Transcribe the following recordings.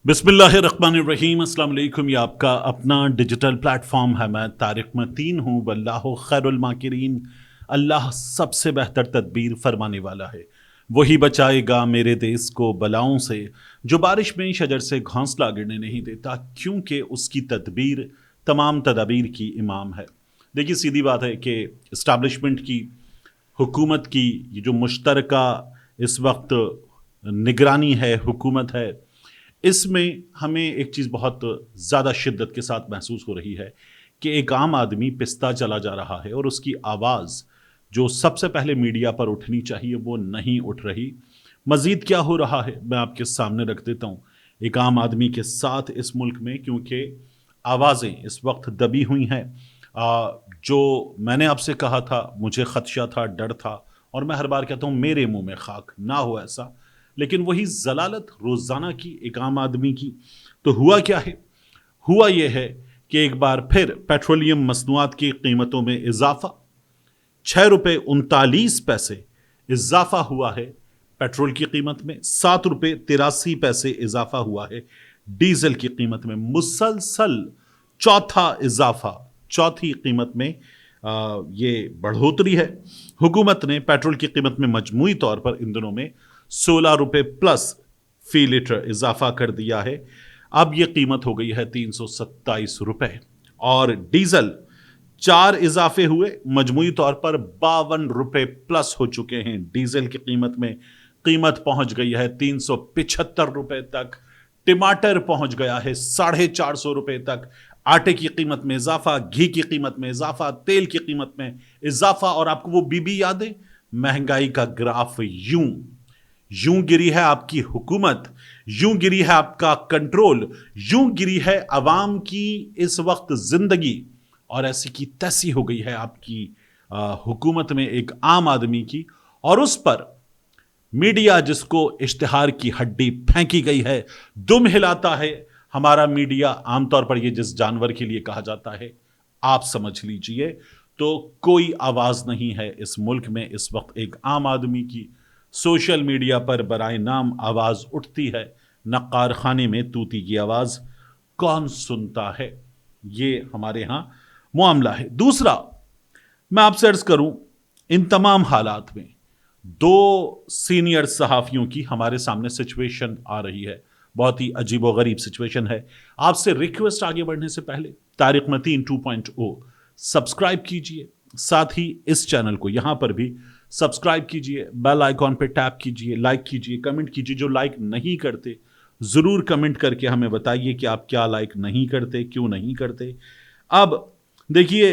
बिस्मिल्लाहिर्रहमानिर्रहीम। अस्सलाम वालेकुम। ये आपका अपना डिजिटल प्लेटफॉर्म है। मैं तारिक मतीन हूँ। वल्लाहु खैरुल माकिरीन। अल्लाह सबसे बेहतर तदबीर फरमाने वाला है। वही बचाएगा मेरे देश को बलाओं से, जो बारिश में शजर से घोंसला गिरने नहीं देता, क्योंकि उसकी तदबीर तमाम तदाबीर की इमाम है। देखिए, सीधी बात है कि इस्टेब्लिशमेंट की, हुकूमत की, ये जो मुश्तरका इस वक्त निगरानी है, हुकूमत है, इसमें हमें एक चीज़ बहुत ज़्यादा शिद्दत के साथ महसूस हो रही है कि एक आम आदमी पिसता चला जा रहा है और उसकी आवाज़ जो सबसे पहले मीडिया पर उठनी चाहिए वो नहीं उठ रही। मज़ीद क्या हो रहा है मैं आपके सामने रख देता हूँ एक आम आदमी के साथ इस मुल्क में, क्योंकि आवाज़ें इस वक्त दबी हुई हैं। जो मैंने आपसे कहा था, मुझे खदशा था, डर था, और मैं हर बार कहता हूँ मेरे मुंह में खाक ना हो ऐसा, लेकिन वही जलालत रोज़ाना की एक आम आदमी की। तो हुआ क्या है? हुआ यह है कि एक बार फिर पेट्रोलियम मसनूआत की कीमतों में इजाफा, 6 रुपये 39 पैसे इजाफा हुआ है पेट्रोल की कीमत में, 7 रुपये 83 पैसे इजाफा हुआ है डीजल की कीमत में। मुसलसल चौथा इजाफा, चौथी कीमत में ये बढ़ोतरी है। हुकूमत ने पेट्रोल की कीमत में मजमूई तौर पर इन दिनों में 16 रुपये प्लस फी लीटर इजाफा कर दिया है। अब यह कीमत हो गई है 327 रुपये। और डीजल 4 इजाफे हुए, मजमूई तौर पर 52 रुपये प्लस हो चुके हैं डीजल की कीमत में। कीमत पहुंच गई है 375 रुपये तक। टमाटर पहुंच गया है 450 रुपये तक। आटे की कीमत में इजाफा, घी की कीमत में इजाफा, तेल की कीमत में इजाफा। और आपको वो बीबी याद है? महंगाई का ग्राफ यूं गिरी है आपकी हुकूमत, यूं गिरी है आपका कंट्रोल, यूं गिरी है अवाम की इस वक्त जिंदगी, और ऐसी की तैसी हो गई है आपकी हुकूमत में एक आम आदमी की। और उस पर मीडिया, जिसको इश्तिहार की हड्डी फेंकी गई है, दुम हिलाता है। हमारा मीडिया आमतौर पर ये जिस जानवर के लिए कहा जाता है, आप समझ लीजिए, तो कोई आवाज नहीं है इस मुल्क में इस वक्त एक आम आदमी की। सोशल मीडिया पर बराए नाम आवाज उठती है, नक्कार खाने में तूती की आवाज कौन सुनता है? ये हमारे यहां मामला है। दूसरा, मैं आपसे अर्ज करूं, इन तमाम हालात में 2 सीनियर सहाफियों की हमारे सामने सिचुएशन आ रही है। बहुत ही अजीब और गरीब सिचुएशन है। आपसे रिक्वेस्ट, आगे बढ़ने से पहले तारिक मतीन 2.0 सब्सक्राइब कीजिए, साथ ही इस चैनल को यहां पर भी सब्सक्राइब कीजिए, बेल आइकॉन पे टैप कीजिए, लाइक कीजिए, कमेंट कीजिए। जो लाइक नहीं करते जरूर कमेंट करके हमें बताइए कि आप क्या लाइक नहीं करते, क्यों नहीं करते। अब देखिए,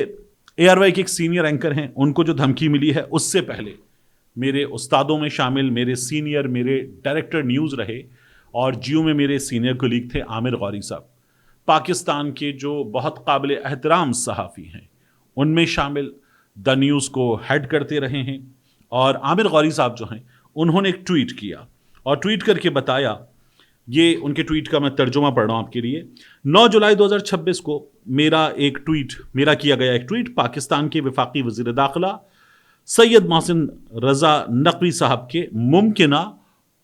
ARY के एक सीनियर एंकर हैं, उनको जो धमकी मिली है, उससे पहले मेरे उस्तादों में शामिल, मेरे सीनियर, मेरे डायरेक्टर न्यूज़ रहे और जियो में मेरे सीनियर कोलीग थे आमिर गौरी साहब, पाकिस्तान के जो बहुत काबिल एहतराम सहाफ़ी हैं, उनमें शामिल, द न्यूज़ को हेड करते रहे हैं। और आमिर गौरी साहब जो हैं, उन्होंने एक ट्वीट किया और ट्वीट करके बताया, ये उनके ट्वीट का मैं तर्जुमा पढ़ रहा हूं आपके लिए। 9 जुलाई 2026 को मेरा किया गया एक ट्वीट पाकिस्तान के वफाकी वज़ीर दाखिला सैयद मोहसिन रजा नकवी साहब के मुमकिना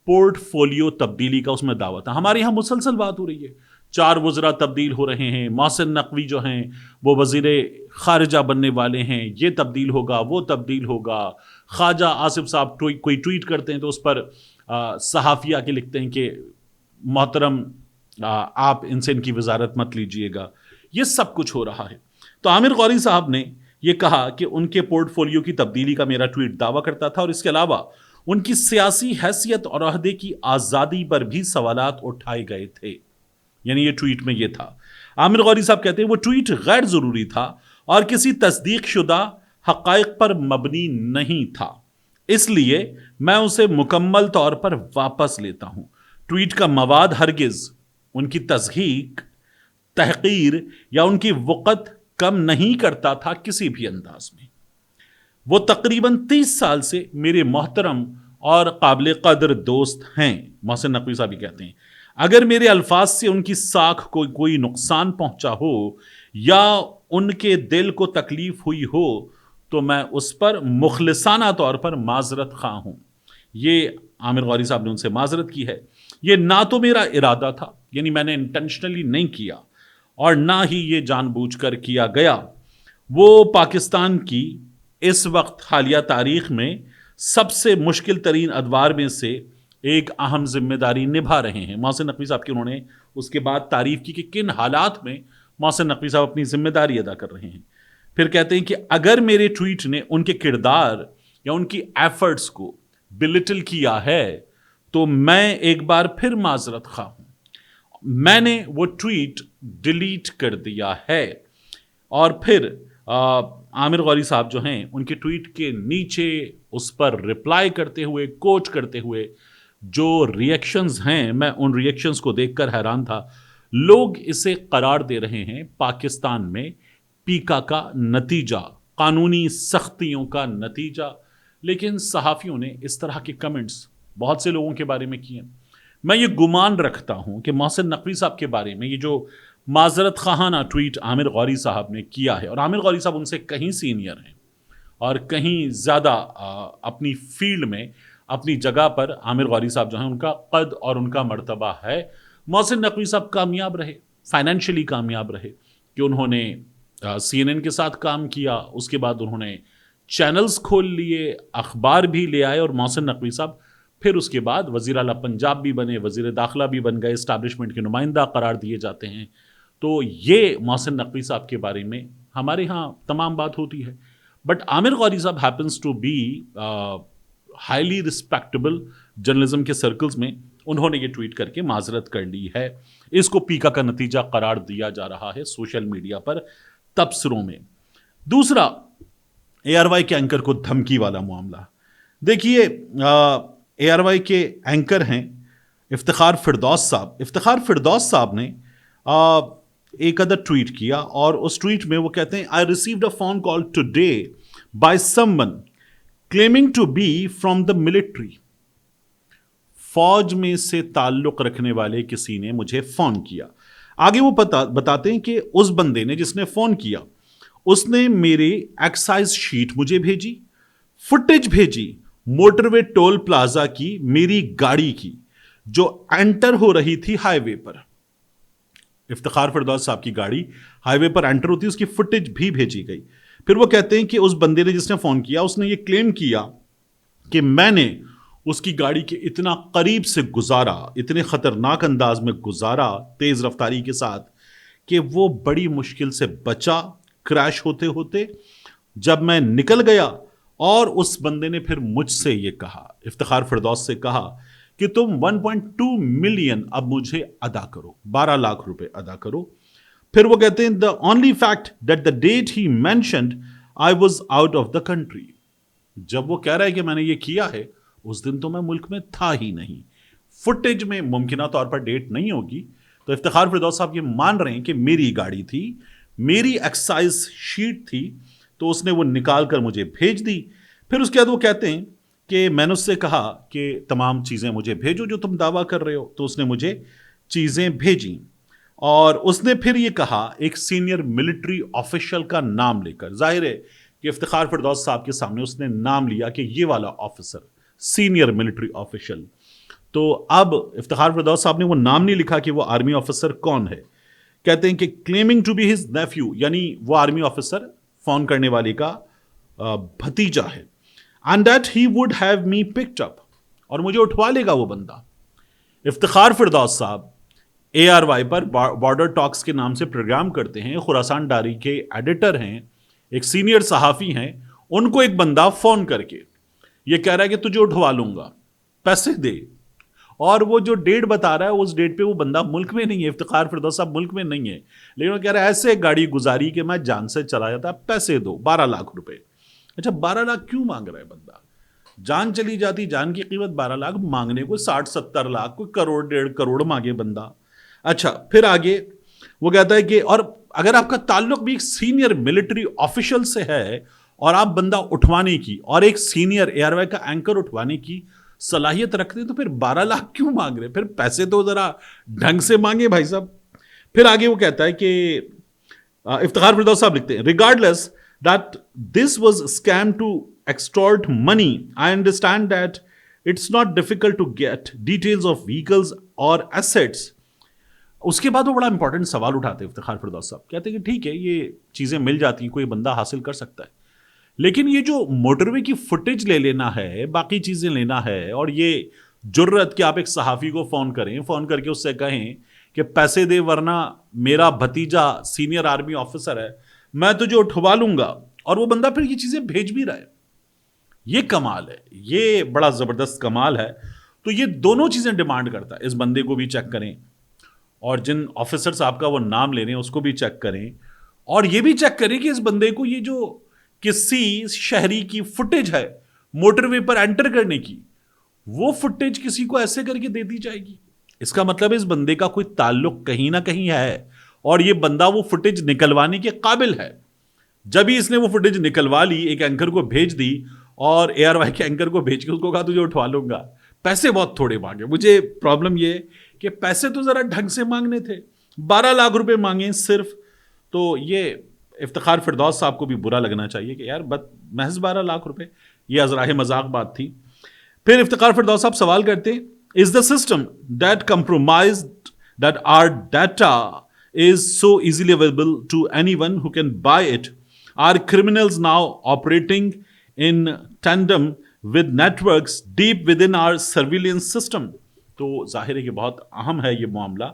पोर्टफोलियो तब्दीली का उसमें दावा था। हमारे यहाँ मुसलसल बात हो रही है, 4 वज़रा तब्दील हो रहे हैं, मोहसिन नकवी जो हैं वो वज़ीर ख़ारिजा बनने वाले हैं, ये तब्दील होगा, वो तब्दील होगा। ख्वाजा आसिफ साहब कोई ट्वीट करते हैं तो उस पर सहाफ़िया के लिखते हैं कि मोहतरम आप इनसे इनकी वजारत मत लीजिएगा। ये सब कुछ हो रहा है। तो आमिर गौरी साहब ने यह कहा कि उनके पोर्टफोलियो की तब्दीली का मेरा ट्वीट दावा करता था और इसके अलावा उनकी सियासी हैसियत और अहदे की आज़ादी पर भी सवालात उठाए गए थे। यानी ये ट्वीट में ये था। आमिर गौरी साहब कहते हैं वो ट्वीट गैर ज़रूरी था और किसी तस्दीक शुदा हक़ाइक़ पर मबनी नहीं था, इसलिए मैं उसे मुकम्मल तौर पर वापस लेता हूं। ट्वीट का मवाद हरगिज़ उनकी तज़हीक, तहक़ीर या उनकी वक़्त कम नहीं करता था किसी भी अंदाज में। वो तकरीबन 30 साल से मेरे मोहतरम और काबिल कदर दोस्त हैं, मोहसिन नकवी साहब भी कहते हैं। अगर मेरे अल्फाज से उनकी साख को कोई नुकसान पहुंचा हो या उनके दिल को तकलीफ हुई हो तो मैं उस पर मुखलिसाना तौर पर माजरत खा हूं। ये आमिर गौरी साहब ने उनसे माजरत की है। یہ نہ تو میرا ارادہ تھا، یعنی میں نے انٹینشنلی نہیں کیا، اور نہ ہی یہ جان بوجھ کر کیا گیا۔ وہ پاکستان کی اس وقت حالیہ تاریخ میں سب سے مشکل ترین ادوار میں سے ایک اہم ذمہ داری نبھا رہے ہیں۔ محسن نقوی صاحب کی انہوں نے اس کے بعد تعریف کی کہ کن حالات میں محسن نقوی صاحب اپنی ذمہ داری ادا کر رہے ہیں۔ پھر کہتے ہیں کہ اگر میرے ٹویٹ نے ان کے کردار یا ان کی ایفرٹس کو بلٹل کیا ہے تو میں ایک بار پھر معذرت خواہ ہوں۔ میں نے وہ ٹویٹ ڈیلیٹ کر دیا ہے۔ اور پھر عامر غوری صاحب جو ہیں ان کے ٹویٹ کے نیچے اس پر رپلائی کرتے ہوئے، کوٹ کرتے ہوئے جو ریئیکشنز ہیں، میں ان ریئیکشنز کو دیکھ کر حیران تھا۔ لوگ اسے قرار دے رہے ہیں پاکستان میں پیکا کا نتیجہ، قانونی سختیوں کا نتیجہ، لیکن صحافیوں نے اس طرح کے کمنٹس بہت سے لوگوں کے بارے میں کیے۔ میں یہ گمان رکھتا ہوں کہ محسن نقوی صاحب کے بارے میں یہ جو معذرت خواہانہ ٹویٹ عامر غوری صاحب نے کیا ہے، اور عامر غوری صاحب ان سے کہیں سینئر ہیں اور کہیں زیادہ اپنی فیلڈ میں، اپنی جگہ پر عامر غوری صاحب جو ہیں ان کا قد اور ان کا مرتبہ ہے۔ محسن نقوی صاحب کامیاب رہے، فائنینشلی کامیاب رہے، کہ انہوں نے سی این این کے ساتھ کام کیا، اس کے بعد انہوں نے چینلز کھول لیے، اخبار بھی لے آئے، اور محسن نقوی صاحب پھر اس کے بعد وزیر اعلیٰ پنجاب بھی بنے، وزیر داخلہ بھی بن گئے، اسٹیبلشمنٹ کے نمائندہ قرار دیے جاتے ہیں۔ تو یہ محسن نقوی صاحب کے بارے میں ہمارے ہاں تمام بات ہوتی ہے، بٹ عامر غوری صاحب happens to be highly respectable journalism کے سرکلز میں، انہوں نے یہ ٹویٹ کر کے معذرت کر لی ہے۔ اس کو پیکا کا نتیجہ قرار دیا جا رہا ہے سوشل میڈیا پر تبصروں میں۔ دوسرا، اے آر وائی کے اینکر کو دھمکی والا معاملہ۔ دیکھیے، اے آر وائی کے اینکر ہیں افتخار فردوس صاحب۔ افتخار فردوس صاحب نے ایک ادھر ٹویٹ کیا، اور اس ٹویٹ میں وہ کہتے ہیں I received a phone call today by someone claiming to be from the military۔ فوج میں سے تعلق رکھنے والے کسی نے مجھے فون کیا۔ آگے وہ بتاتے ہیں کہ اس بندے نے جس نے فون کیا، اس نے میرے ایکسائز شیٹ مجھے بھیجی، فوٹیج بھیجی موٹر وے ٹول پلازا کی میری گاڑی کی جو انٹر ہو رہی تھی ہائی وے پر۔ افتخار فردوس صاحب کی گاڑی ہائی وے پر انٹر ہوتی ہے، اس کی فوٹیج بھی بھیجی گئی۔ پھر وہ کہتے ہیں کہ اس بندے نے جس نے فون کیا، اس نے یہ کلیم کیا کہ میں نے اس کی گاڑی کے اتنا قریب سے گزارا، اتنے خطرناک انداز میں گزارا تیز رفتاری کے ساتھ، کہ وہ بڑی مشکل سے بچا کریش ہوتے ہوتے۔ جب میں نکل گیا، اور اس بندے نے پھر مجھ سے یہ کہا، افتخار فردوس سے کہا کہ تم 1.2 ملین اب مجھے ادا کرو، 12 لاکھ روپے ادا کرو۔ پھر وہ کہتے ہیں the only fact that the date he mentioned I was out of the country۔ جب وہ کہہ رہا ہے کہ میں نے یہ کیا ہے، اس دن تو میں ملک میں تھا ہی نہیں۔ فوٹیج میں ممکنہ طور پر ڈیٹ نہیں ہوگی، تو افتخار فردوس صاحب یہ مان رہے ہیں کہ میری گاڑی تھی، میری ایکسائز شیٹ تھی، تو اس نے وہ نکال کر مجھے بھیج دی۔ پھر اس کے بعد وہ کہتے ہیں کہ میں نے اس سے کہا کہ تمام چیزیں مجھے بھیجو جو تم دعویٰ کر رہے ہو، تو اس نے مجھے چیزیں بھیجیں، اور اس نے پھر یہ کہا ایک سینئر ملٹری آفیشل کا نام لے کر۔ ظاہر ہے کہ افتخار فردوس صاحب کے سامنے اس نے نام لیا کہ یہ والا آفیسر، سینئر ملٹری آفیشل۔ تو اب افتخار فردوس صاحب نے وہ نام نہیں لکھا کہ وہ آرمی آفیسر کون ہے۔ کہتے ہیں کہ claiming to be his nephew, یعنی وہ آرمی آفیسر فون کرنے والے کا بھتیجا ہے، and that he would have me picked up, اور مجھے اٹھوا لے گا وہ بندہ۔ افتخار فردوس صاحب اے آر وائی پر بارڈر ٹاکس کے نام سے پروگرام کرتے ہیں، خراسان ڈائری کے ایڈیٹر ہیں، ایک سینئر صحافی ہیں۔ ان کو ایک بندہ فون کر کے یہ کہہ رہا ہے کہ تجھے اٹھوا لوں گا، پیسے دے، اور وہ جو ڈیٹ بتا رہا ہے اس ڈیٹ پہ وہ بندہ ملک میں نہیں ہے، افتخار فردوس صاحب ملک میں نہیں ہے، لیکن وہ کہہ رہا ہے ایسے گاڑی گزاری کہ میں جان سے چلا جاتا، پیسے دو، 12 لاکھ روپے۔ اچھا 12 لاکھ کیوں مانگ رہا ہے بندہ؟ جان چلی جاتی، جان کی قیمت 12 لاکھ، مانگنے کو 60-70 لاکھ، کوئی کروڑ 1.5 کروڑ مانگے بندہ۔ اچھا پھر آگے وہ کہتا ہے کہ اور اگر آپ کا تعلق بھی ایک سینئر ملٹری آفیشل سے ہے، اور آپ بندہ اٹھوانے کی، اور ایک سینئر اے آر وائی کا اینکر اٹھوانے کی صلاحیت رکھتے ہیں، تو پھر 12 لاکھ کیوں مانگ رہے؟ پھر پیسے تو ذرا ڈھنگ سے مانگے بھائی صاحب۔ پھر آگے وہ کہتا ہے کہ افتخار فردوس صاحب لکھتے ہیں regardless that this was a scam to extort money, I understand that It's not difficult to get details of vehicles or assets. उसके बाद वो बड़ा इंपॉर्टेंट सवाल उठाते हैं इफ्तिखार फिरदौस साहब, कहते हैं कि ठीक है ये चीज़ें मिल जाती हैं, कोई बंदा हासिल कर सकता है, लेकिन ये जो मोटरवे की फुटेज ले लेना है, बाकी चीज़ें लेना है, और ये जुर्रत कि आप एक सहाफ़ी को फ़ोन करें, फ़ोन करके उससे कहें कि पैसे दे वरना मेरा भतीजा सीनियर आर्मी ऑफिसर है, मैं तुझे उठवा लूँगा, और वो बंदा फिर ये चीज़ें भेज भी रहा है, ये कमाल है, ये बड़ा ज़बरदस्त कमाल है। तो ये दोनों चीज़ें डिमांड करता है, इस बंदे को भी चेक करें और जिन ऑफिसर साहब का वो नाम ले रहे हैं उसको भी चेक करें, और ये भी चेक करें कि इस बंदे को ये जो किसी शहरी की फुटेज है मोटरवे पर एंटर करने की, वो फुटेज किसी को ऐसे करके दे दी जाएगी। इसका मतलब इस बंदे का कोई ताल्लुक कहीं ना कहीं है, और ये बंदा वो फुटेज निकलवाने के काबिल है। जब ही इसने वो फुटेज निकलवा ली, एक एंकर को भेज दी, और ARY के एंकर को भेज के उसको कहा तुझे उठवा लूंगा, पैसे बहुत थोड़े मांगे। मुझे प्रॉब्लम ये कि पैसे तो जरा ढंग से मांगने थे, 12 लाख रुपए मांगे सिर्फ। तो ये इफ्तिखार फिरदौस साहब को भी बुरा लगना चाहिए कि यार महज 12 लाख रुपए, ये अजराह मजाक बात थी। फिर इफ्तिखार फिरदौस साहब सवाल करते हैं, is the system that compromised that our data is so easily available to anyone who can buy it? Are criminals now operating in tandem with networks deep within our surveillance system? तो जाहिर है कि बहुत अहम है ये मामला,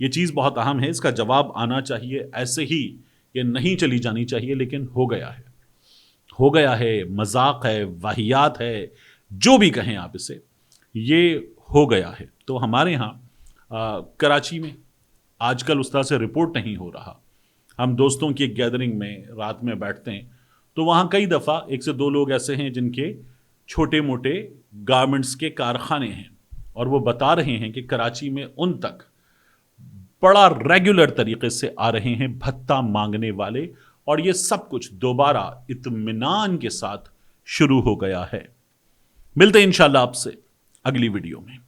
ये चीज़ बहुत अहम है, इसका जवाब आना चाहिए, ऐसे ही ये नहीं चली जानी चाहिए, लेकिन हो गया है, मजाक है, वाहियात है, जो भी कहें आप इसे, ये हो गया है। तो हमारे यहाँ कराची में आजकल उस तरह से रिपोर्ट नहीं हो रहा। हम दोस्तों की एक गैदरिंग में रात में बैठते हैं तो वहाँ कई दफ़ा 1 से 2 लोग ऐसे हैं जिनके छोटे मोटे गारमेंट्स के कारखाने हैं, और वो बता रहे हैं कि कराची में उन तक बड़ा रेगुलर तरीके से आ रहे हैं भत्ता मांगने वाले, और ये सब कुछ दोबारा इत्मीनान के साथ शुरू हो गया है। मिलते हैं इंशाल्लाह आपसे अगली वीडियो में।